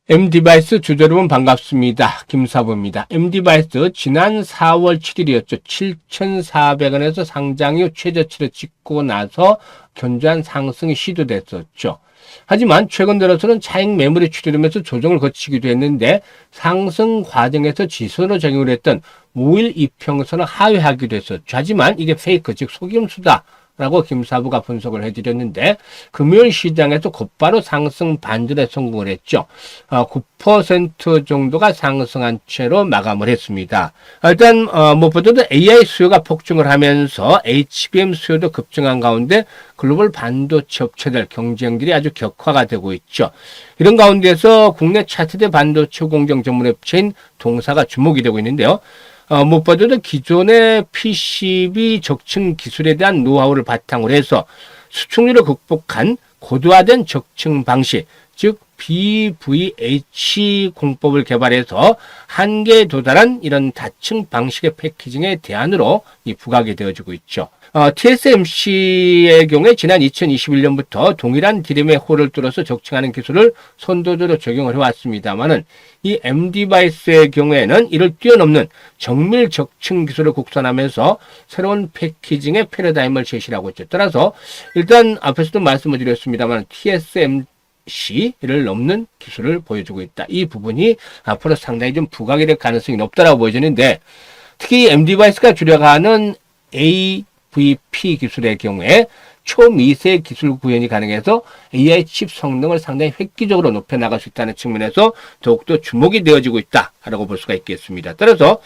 M디바이스 주주 여러분 반갑습니다. 김사부입니다. M디바이스 지난 4월 7일이었죠. 7,400원에서 상장 이후 최저치를 찍고 나서 견조한 상승이 시도됐었죠. 하지만 최근 들어서는 차익 매물이 출현하면서 조정을 거치기도 했는데 상승 과정에서 지수로 적용을 했던 5일 이평선을 하회하기도 했었죠. 하지만 이게 페이크, 즉 속임수다 라고 김사부가 분석을 해드렸는데 금요일 시장에서 곧바로 상승 반전에 성공을 했죠. 9% 정도가 상승한 채로 마감을 했습니다. 일단 무엇보다도 AI 수요가 폭증을 하면서 HBM 수요도 급증한 가운데 글로벌 반도체 업체들 경쟁들이 아주 격화가 되고 있죠. 이런 가운데서 국내 차세대 반도체 공정 전문 업체인 동사가 주목이 되고 있는데요. 무엇보다도 기존의 PCB 적층 기술에 대한 노하우를 바탕으로 해서 수축률을 극복한 고도화된 적층 방식, 즉 BVH 공법을 개발해서 한계에 도달한 이런 다층 방식의 패키징의 대안으로 부각이 되어지고 있죠. TSMC의 경우에 지난 2021년부터 동일한 디램의 홀을 뚫어서 적층하는 기술을 선도적으로 적용을 해왔습니다만은 이 M디바이스의 경우에는 이를 뛰어넘는 정밀 적층 기술을 국산하면서 새로운 패키징의 패러다임을 제시하고 있죠. 따라서 일단 앞에서도 말씀을 드렸습니다만 TSMC를 넘는 기술을 보여주고 있다. 이 부분이 앞으로 상당히 좀 부각이 될 가능성이 높다라고 보여지는데 특히 M디바이스가 주력하는 AVP 기술의 경우에 초미세 기술 구현이 가능해서 AI 칩 성능을 상당히 획기적으로 높여나갈 수 있다는 측면에서 더욱더 주목이 되어지고 있다라고 볼 수가 있겠습니다. 따라서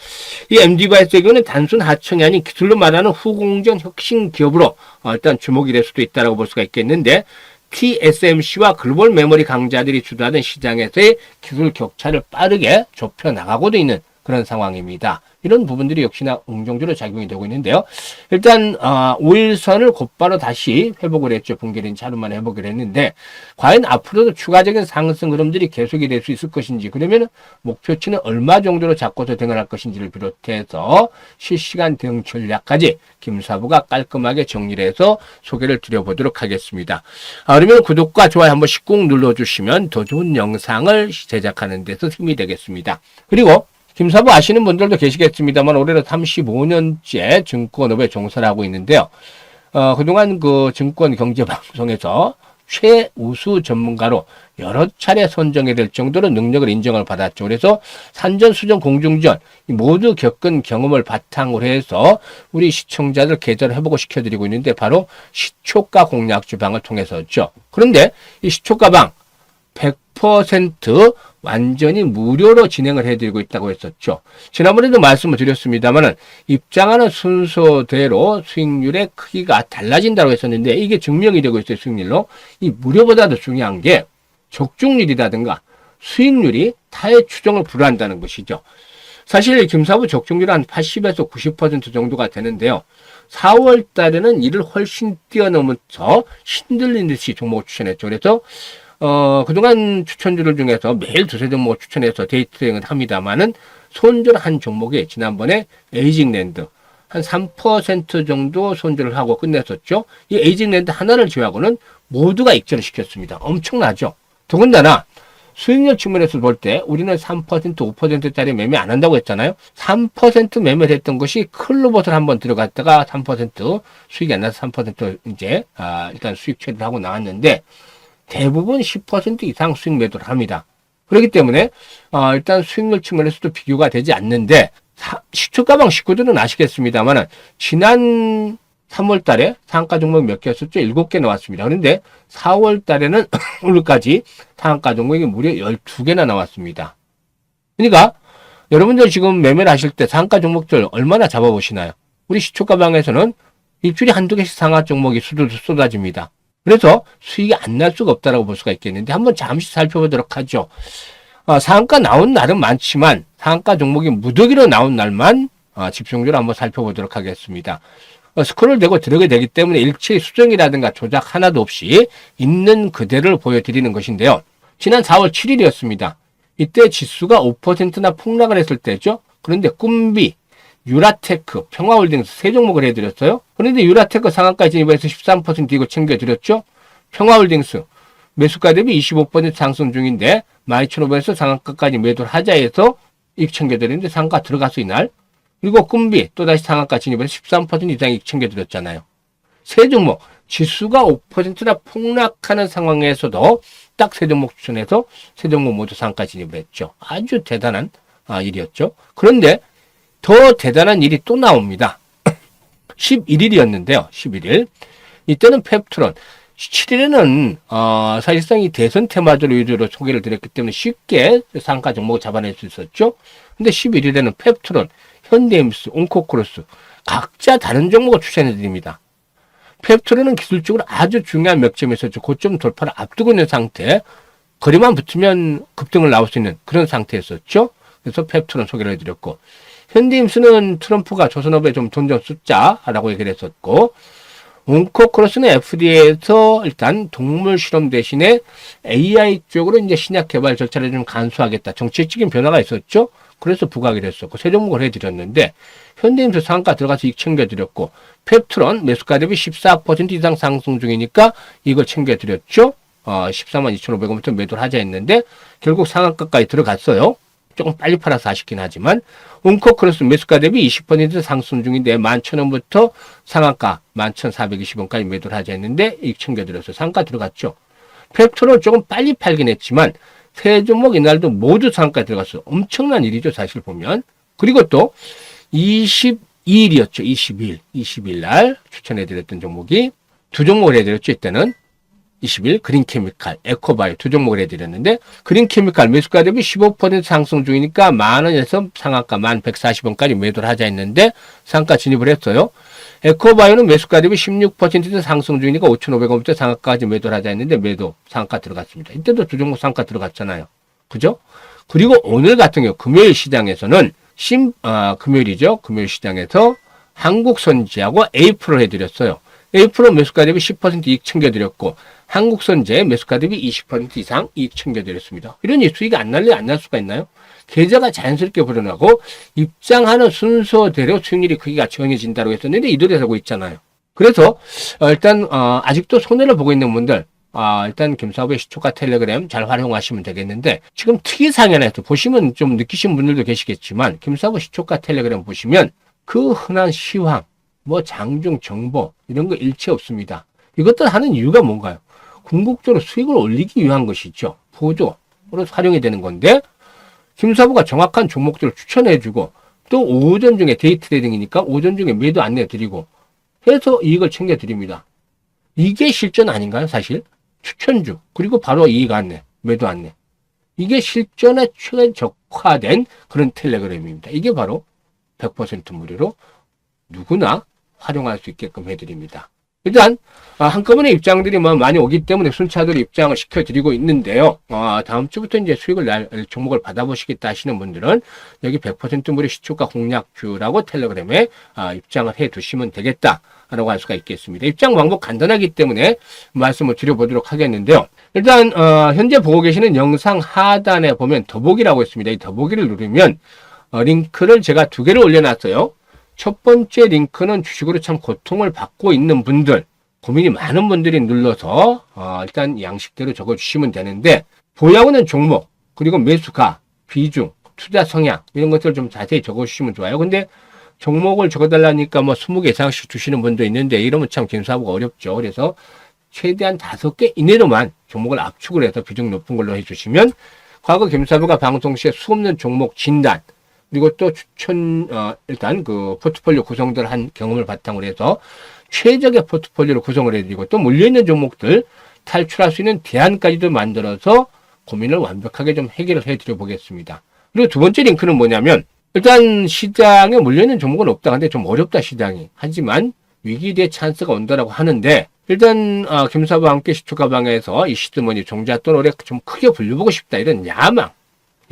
이 M디바이스의 경우는 단순 하청이 아닌 기술로 말하는 후공정 혁신 기업으로 일단 주목이 될 수도 있다라고 볼 수가 있겠는데 TSMC와 글로벌 메모리 강자들이 주도하는 시장에서의 기술 격차를 빠르게 좁혀나가고도 있는 그런 상황입니다. 이런 부분들이 역시나 긍정적으로 작용이 되고 있는데요. 일단 5일선을 곧바로 다시 회복을 했죠. 분기일인지 하루 만에 회복을 했는데 과연 앞으로도 추가적인 상승 흐름들이 계속이 될 수 있을 것인지, 그러면 목표치는 얼마 정도로 잡고서 대응할 것인지를 비롯해서 실시간 대응 전략까지 김사부가 깔끔하게 정리를 해서 소개를 드려보도록 하겠습니다. 그러면 구독과 좋아요 한 번씩 꾹 눌러주시면 더 좋은 영상을 제작하는 데서 힘이 되겠습니다. 그리고 김사부 아시는 분들도 계시겠습니다만 올해로 35년째 증권업에 종사를 하고 있는데요. 그동안 그 증권 경제 방송에서 최우수 전문가로 여러 차례 선정이 될 정도로 능력을 인정을 받았죠. 그래서 산전, 수전, 공중전 모두 겪은 경험을 바탕으로 해서 우리 시청자들 계좌를 회복을 시켜드리고 있는데 바로 시초가 공략 주방을 통해서죠. 그런데 이 시초가 방 100% 완전히 무료로 진행을 해드리고 있다고 했었죠. 지난번에도 말씀을 드렸습니다만 입장하는 순서대로 수익률의 크기가 달라진다고 했었는데 이게 증명이 되고 있어요. 수익률로. 이 무료보다도 중요한 게 적중률이라든가 수익률이 타의 추정을 불허한다는 것이죠. 사실 김사부 적중률은 한 80에서 90% 정도가 되는데요. 4월 달에는 이를 훨씬 뛰어넘어서 신들린 듯이 종목을 추천했죠. 그래서 그동안 추천주들 중에서 매일 두세 종목을 추천해서 데이트 대응을 합니다만은 손절한 종목이 지난번에 에이징랜드 한 3% 정도 손절을 하고 끝냈었죠. 이 에이징랜드 하나를 제외하고는 모두가 익절을 시켰습니다. 엄청나죠. 더군다나 수익률 측면에서 볼 때 우리는 3%, 5%짜리 매매 안 한다고 했잖아요. 3% 매매를 했던 것이 클로버스를 한번 들어갔다가 3% 수익이 안 나서 3% 이제 일단 수익 처리를 하고 나왔는데 대부분 10% 이상 수익 매도를 합니다. 그렇기 때문에 일단 수익률 측면에서도 비교가 되지 않는데 시초가방 식구들은 아시겠습니다만 지난 3월 달에 상한가 종목 몇 개였었죠? 7개 나왔습니다. 그런데 4월 달에는 오늘까지 상한가 종목이 무려 12개나 나왔습니다. 그러니까 여러분들 지금 매매를 하실 때 상한가 종목들 얼마나 잡아보시나요? 우리 시초가방에서는 일주일에 한두 개씩 상한가 종목이 쏟아집니다. 그래서 수익이 안 날 수가 없다고 볼 수가 있겠는데 한번 잠시 살펴보도록 하죠. 상한가 나온 날은 많지만 상한가 종목이 무더기로 나온 날만 집중적으로 한번 살펴보도록 하겠습니다. 스크롤 되고 들어가게 되기 때문에 일체 수정이라든가 조작 하나도 없이 있는 그대로를 보여드리는 것인데요. 지난 4월 7일이었습니다. 이때 지수가 5%나 폭락을 했을 때죠. 그런데 꿈비, 유라테크, 평화홀딩스 세 종목을 해드렸어요. 그런데 유라테크 상한가 진입해서 13% 이거 챙겨드렸죠. 평화홀딩스 매수가 대비 25% 상승 중인데 12,500에서 상한가까지 매도를 하자 해서 이익 챙겨드렸는데 상한가 들어갔어 이날. 그리고 금비 또다시 상한가 진입해서 13% 이상 이익 챙겨드렸잖아요. 세 종목 지수가 5%나 폭락하는 상황에서도 딱 세 종목 추천해서 세 종목 모두 상한가 진입을 했죠. 아주 대단한 일이었죠. 그런데 더 대단한 일이 또 나옵니다. 11일이었는데요. 11일. 이때는 펩트론. 7일에는 사실상 이 대선 테마주를 위주로 소개를 드렸기 때문에 쉽게 상가 종목을 잡아낼 수 있었죠. 근데 11일에는 펩트론, 현대임스, 온코크로스 각자 다른 종목을 추천해 드립니다. 펩트론은 기술적으로 아주 중요한 맥점에서 고점 돌파를 앞두고 있는 상태, 거리만 붙으면 급등을 나올 수 있는 그런 상태였었죠. 그래서 펩트론 소개를 해드렸고, 현대임스는 트럼프가 조선업에 좀 돈 좀 숫자라고 얘기를 했었고, 온코크로스는 FDA에서 일단 동물 실험 대신에 AI 쪽으로 이제 신약 개발 절차를 좀 간소하겠다. 정책적인 변화가 있었죠. 그래서 부각을 했었고, 세 종목을 해드렸는데, 현대임스 상한가 들어가서 이익 챙겨드렸고, 펩트론 매수가 대비 14% 이상 상승 중이니까 이걸 챙겨드렸죠. 142,500원부터 매도를 하자 했는데, 결국 상한가까지 들어갔어요. 조금 빨리 팔아서 아쉽긴 하지만, 온코크로스 매수가 대비 20% 상승 중인데 11,000원부터 상한가 11,420원까지 매도를 하자 했는데 이익 챙겨드려서 상한가 들어갔죠. 펩트론 조금 빨리 팔긴 했지만 세 종목 이날도 모두 상한가 들어갔어요. 엄청난 일이죠, 사실 보면. 그리고 또 22일이었죠. 22일 날 추천해드렸던 종목이 두 종목을 해드렸죠. 이때는 20일 그린케미칼, 에코바이오 두 종목을 해드렸는데, 그린케미칼 매수가 대비 15% 상승 중이니까 10,000원에서 상한가 11,140원까지 매도를 하자 했는데 상한가 진입을 했어요. 에코바이오는 매수가 대비 16% 상승 중이니까 5,500원부터 상한가까지 매도를 하자 했는데 매도 상한가 들어갔습니다. 이때도 두 종목 상한가 들어갔잖아요. 그죠? 그리고 오늘 같은 경우 금요일 시장에서는 금요일이죠. 금요일 시장에서 한국선지하고 에이프를 해드렸어요. 에이프로 매수가 대비 10% 이익 챙겨드렸고, 한국선제 매수가 대비 20% 이상 이익 챙겨드렸습니다. 이런 수익이 안 날 수가 있나요? 계좌가 자연스럽게 불어나고 입장하는 순서대로 수익률이 크기가 정해진다고 했었는데 이대로 되고 있잖아요. 그래서 일단 아직도 손해를 보고 있는 분들 일단 김사부의 시초가 텔레그램 잘 활용하시면 되겠는데, 지금 특이사항에서 보시면 좀 느끼신 분들도 계시겠지만, 김사부 시초가 텔레그램 보시면 그 흔한 시황, 장중 정보 이런 거 일체 없습니다. 이것들 하는 이유가 뭔가요? 궁극적으로 수익을 올리기 위한 것이죠. 보조로 활용이 되는 건데, 김사부가 정확한 종목들을 추천해주고, 또 오전 중에 데이 트레이딩이니까 오전 중에 매도 안내드리고 해서 이익을 챙겨드립니다. 이게 실전 아닌가요, 사실? 추천주, 그리고 바로 이익 안내, 매도 안내. 이게 실전에 최적화된 그런 텔레그램입니다. 이게 바로 100% 무료로 누구나 활용할 수 있게끔 해드립니다. 일단 한꺼번에 입장들이 많이 오기 때문에 순차적으로 입장을 시켜드리고 있는데요. 다음 주부터 이제 수익을 날 종목을 받아보시겠다 하시는 분들은 여기 100% 무료 시초가 공략주라고 텔레그램에 입장을 해두시면 되겠다라고 할 수가 있겠습니다. 입장 방법 간단하기 때문에 말씀을 드려보도록 하겠는데요. 일단 현재 보고 계시는 영상 하단에 보면 더보기라고 있습니다. 이 더보기를 누르면 링크를 제가 2개를 올려놨어요. 첫 번째 링크는 주식으로 참 고통을 받고 있는 분들, 고민이 많은 분들이 눌러서 일단 양식대로 적어주시면 되는데, 보유하고는 종목, 그리고 매수가, 비중, 투자 성향 이런 것들을 좀 자세히 적어주시면 좋아요. 근데 종목을 적어달라니까 20개 이상씩 주시는 분도 있는데 이러면 참 김사부가 어렵죠. 그래서 최대한 5개 이내로만 종목을 압축을 해서 비중 높은 걸로 해주시면, 과거 김사부가 방송 시에 수없는 종목 진단, 그리고 또 추천, 일단 그 포트폴리오 구성들 한 경험을 바탕으로 해서 최적의 포트폴리오를 구성을 해드리고, 또 물려있는 종목들 탈출할 수 있는 대안까지도 만들어서 고민을 완벽하게 좀 해결을 해드려 보겠습니다. 그리고 두 번째 링크는 뭐냐면, 일단 시장에 물려있는 종목은 없다. 근데 좀 어렵다, 시장이. 하지만 위기에 찬스가 온다라고 하는데, 일단 김사부와 함께 시초가방에서 이 시드머니 종잣돈 오래 좀 크게 불려보고 싶다, 이런 야망,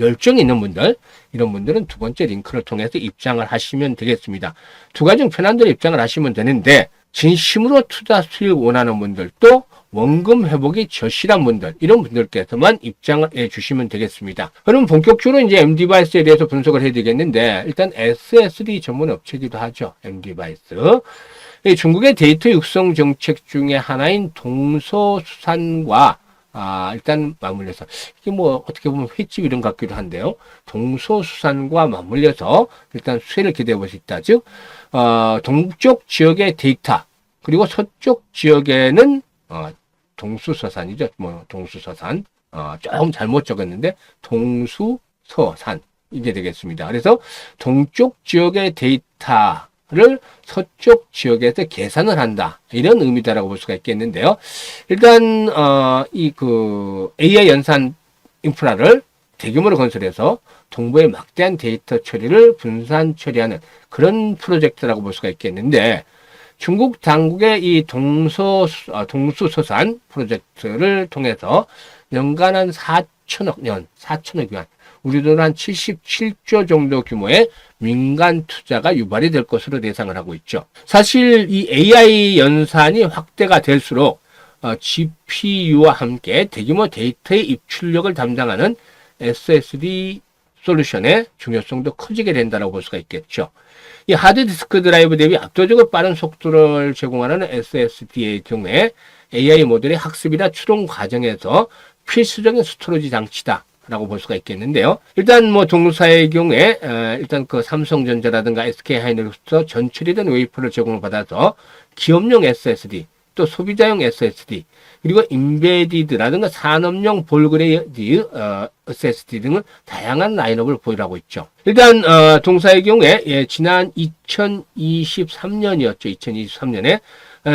열정이 있는 분들, 이런 분들은 두 번째 링크를 통해서 입장을 하시면 되겠습니다. 두 가지 중 편한 대로 입장을 하시면 되는데, 진심으로 투자 수익을 원하는 분들, 또 원금 회복이 절실한 분들, 이런 분들께서만 입장을 해주시면 되겠습니다. 그럼 본격적으로 이제 M디바이스에 대해서 분석을 해드리겠는데, 일단 SSD 전문 업체이기도 하죠. M디바이스. 중국의 데이터 육성 정책 중에 하나인 동서수산과 일단 맞물려서 이게 뭐 어떻게 보면 횟집 이름 같기도 한데요. 동서수산과 맞물려서 일단 수혜를 기대해 볼 수 있다. 즉, 동쪽 지역의 데이터 그리고 서쪽 지역에는 동수서산이죠. 뭐 동수서산. 조금 잘못 적었는데 동수서산 이게 되겠습니다. 그래서 동쪽 지역의 데이터를 서쪽 지역에서 계산을 한다. 이런 의미다라고 볼 수가 있겠는데요. 일단 이 AI 연산 인프라를 대규모로 건설해서 동부의 막대한 데이터 처리를 분산 처리하는 그런 프로젝트라고 볼 수가 있겠는데 중국 당국의 이 동수서산 프로젝트를 통해서 연간 한 4천억 위안, 우리 돈 한 77조 정도 규모의 민간 투자가 유발이 될 것으로 예상을 하고 있죠. 사실 이 AI 연산이 확대가 될수록 GPU와 함께 대규모 데이터의 입출력을 담당하는 SSD 솔루션의 중요성도 커지게 된다고 볼 수가 있겠죠. 이 하드디스크 드라이브 대비 압도적으로 빠른 속도를 제공하는 SSD의 경우에 AI 모델의 학습이나 추론 과정에서 필수적인 스토리지 장치다라고 볼 수가 있겠는데요. 일단 뭐 동사의 경우에 일단 그 삼성전자라든가 SK하이닉스부터 전출이된 웨이퍼를 제공을 받아서 기업용 SSD 또 소비자용 SSD 그리고 인베디드라든가 산업용 볼그레이드 SSD 등을 다양한 라인업을 보유하고 있죠. 일단 동사의 경우에 지난 2023년이었죠. 2023년에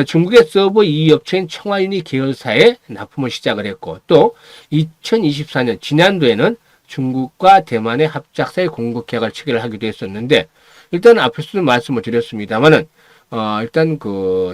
중국의 서버 2위 업체인 청화유니 계열사에 납품을 시작을 했고 또 2024년 지난도에는 중국과 대만의 합작사의 공급 계약을 체결을 하기도 했었는데 일단 앞에서도 말씀을 드렸습니다만은 일단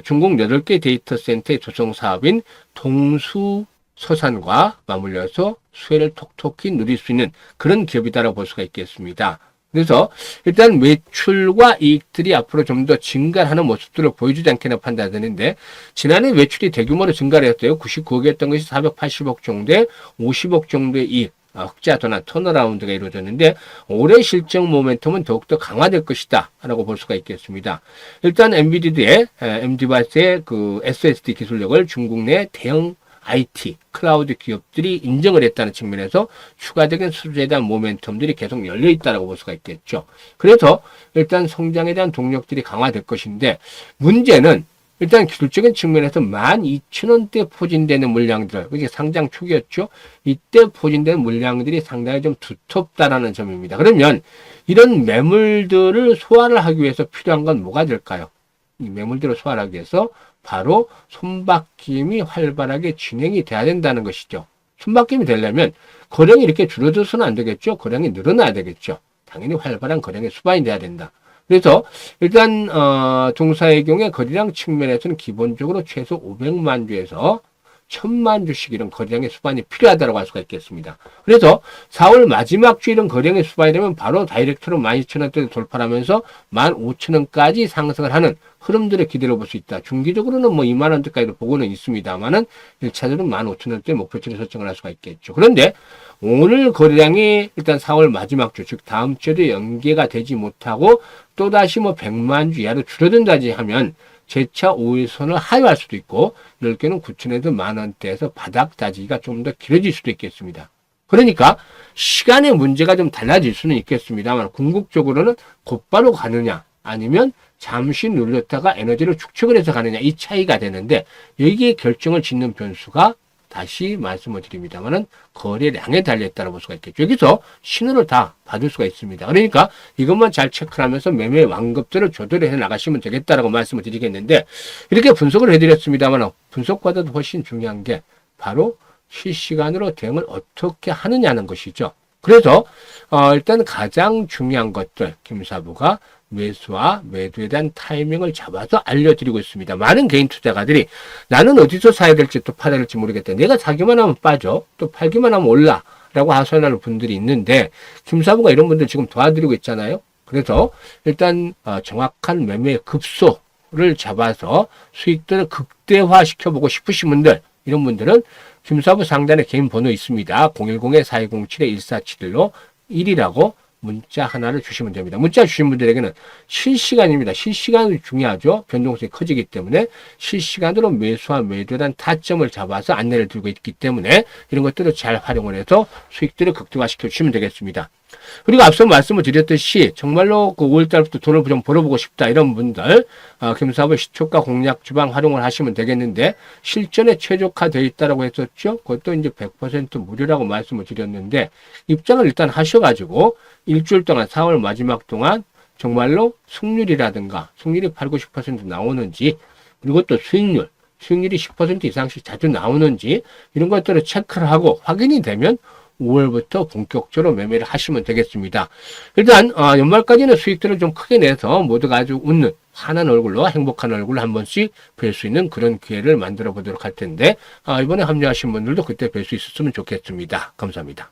중국 8개 데이터 센터의 조성 사업인 동수서산과 맞물려서 수혜를 톡톡히 누릴 수 있는 그런 기업이다라고 볼 수가 있겠습니다. 그래서 일단 매출과 이익들이 앞으로 좀 더 증가하는 모습들을 보여주지 않겠나 판단되는데 지난해 매출이 대규모로 증가를 했어요. 99억이었던 것이 480억 정도에 50억 정도의 이익 흑자 전환 턴어라운드가 이루어졌는데 올해 실적 모멘텀은 더욱더 강화될 것이다 라고 볼 수가 있겠습니다. 일단 엔비디드의 M디바이스의 SSD 기술력을 중국 내 대형 IT, 클라우드 기업들이 인정을 했다는 측면에서 추가적인 수주에 대한 모멘텀들이 계속 열려있다고 볼 수가 있겠죠. 그래서 일단 성장에 대한 동력들이 강화될 것인데 문제는 일단 기술적인 측면에서 12,000원대 포진되는 물량들, 그게 상장 초기였죠. 이때 포진되는 물량들이 상당히 좀 두텁다라는 점입니다. 그러면 이런 매물들을 소화를 하기 위해서 필요한 건 뭐가 될까요? 이 매물들을 소화를 하기 위해서 바로 손바뀜이 활발하게 진행이 돼야 된다는 것이죠. 손바뀜이 되려면 거량이 이렇게 줄어들어서는 안 되겠죠. 거량이 늘어나야 되겠죠. 당연히 활발한 거량의 수반이 돼야 된다. 그래서 일단 동사의 경우에 거래량 측면에서는 기본적으로 최소 500만 주에서 1000만 주씩 이런 거래량의 수반이 필요하다고 할 수가 있겠습니다. 그래서 4월 마지막 주 이런 거래량의 수반이 되면 바로 다이렉트로 12,000원대를 돌파하면서 15,000원까지 상승을 하는 흐름들을 기대해 볼 수 있다. 중기적으로는 뭐 2만 원대까지도 보고는 있습니다만은 1차적으로 15,000원대 목표치를 설정을 할 수가 있겠죠. 그런데 오늘 거래량이 일단 4월 마지막 주, 즉 다음 주에도 연계가 되지 못하고 또다시 뭐 100만 주 이하로 줄어든다지 하면 재차 5일선을 하회할 수도 있고 이럴 경우는 9,000에서 10,000원대에서 바닥 다지기가 좀 더 길어질 수도 있겠습니다. 그러니까 시간의 문제가 좀 달라질 수는 있겠습니다만 궁극적으로는 곧바로 가느냐 아니면 잠시 눌렸다가 에너지를 축적을 해서 가느냐 이 차이가 되는데 여기에 결정을 짓는 변수가 다시 말씀을 드립니다만은 거래량에 달려있다고 볼 수가 있겠죠. 여기서 신호를 다 받을 수가 있습니다. 그러니까 이것만 잘 체크를 하면서 매매 완급들을 조절해 나가시면 되겠다라고 말씀을 드리겠는데 이렇게 분석을 해드렸습니다만 분석과도 훨씬 중요한 게 바로 실시간으로 대응을 어떻게 하느냐는 것이죠. 그래서 일단 가장 중요한 것들 김사부가 매수와 매도에 대한 타이밍을 잡아서 알려드리고 있습니다. 많은 개인 투자가들이 나는 어디서 사야 될지 또 팔아야 될지 모르겠다. 내가 사기만 하면 빠져. 또 팔기만 하면 올라. 라고 하소연하는 분들이 있는데 김사부가 이런 분들 지금 도와드리고 있잖아요. 그래서 일단 정확한 매매의 급소를 잡아서 수익들을 극대화시켜보고 싶으신 분들 이런 분들은 김사부 상단에 개인 번호 있습니다. 010-4207-1471로 1이라고 문자 하나를 주시면 됩니다. 문자 주신 분들에게는 실시간입니다. 실시간이 중요하죠. 변동성이 커지기 때문에 실시간으로 매수와 매도에 대한 타점을 잡아서 안내를 드리고 있기 때문에 이런 것들을 잘 활용을 해서 수익들을 극대화시켜 주시면 되겠습니다. 그리고 앞서 말씀을 드렸듯이 정말로 그 5월달부터 돈을 좀 벌어보고 싶다 이런 분들 금사업의 시초가 공략 주방 활용을 하시면 되겠는데 실전에 최적화되어 있다라고 했었죠. 그것도 이제 100% 무료라고 말씀을 드렸는데 입장을 일단 하셔가지고 일주일 동안 4월 마지막 동안 정말로 승률이라든가 승률이 8, 90% 나오는지 그리고 또 수익률이 10% 이상씩 자주 나오는지 이런 것들을 체크를 하고 확인이 되면 5월부터 본격적으로 매매를 하시면 되겠습니다. 일단 연말까지는 수익들을 좀 크게 내서 모두가 아주 웃는 환한 얼굴로 행복한 얼굴을 한 번씩 뵐 수 있는 그런 기회를 만들어 보도록 할 텐데 이번에 합류하신 분들도 그때 뵐 수 있었으면 좋겠습니다. 감사합니다.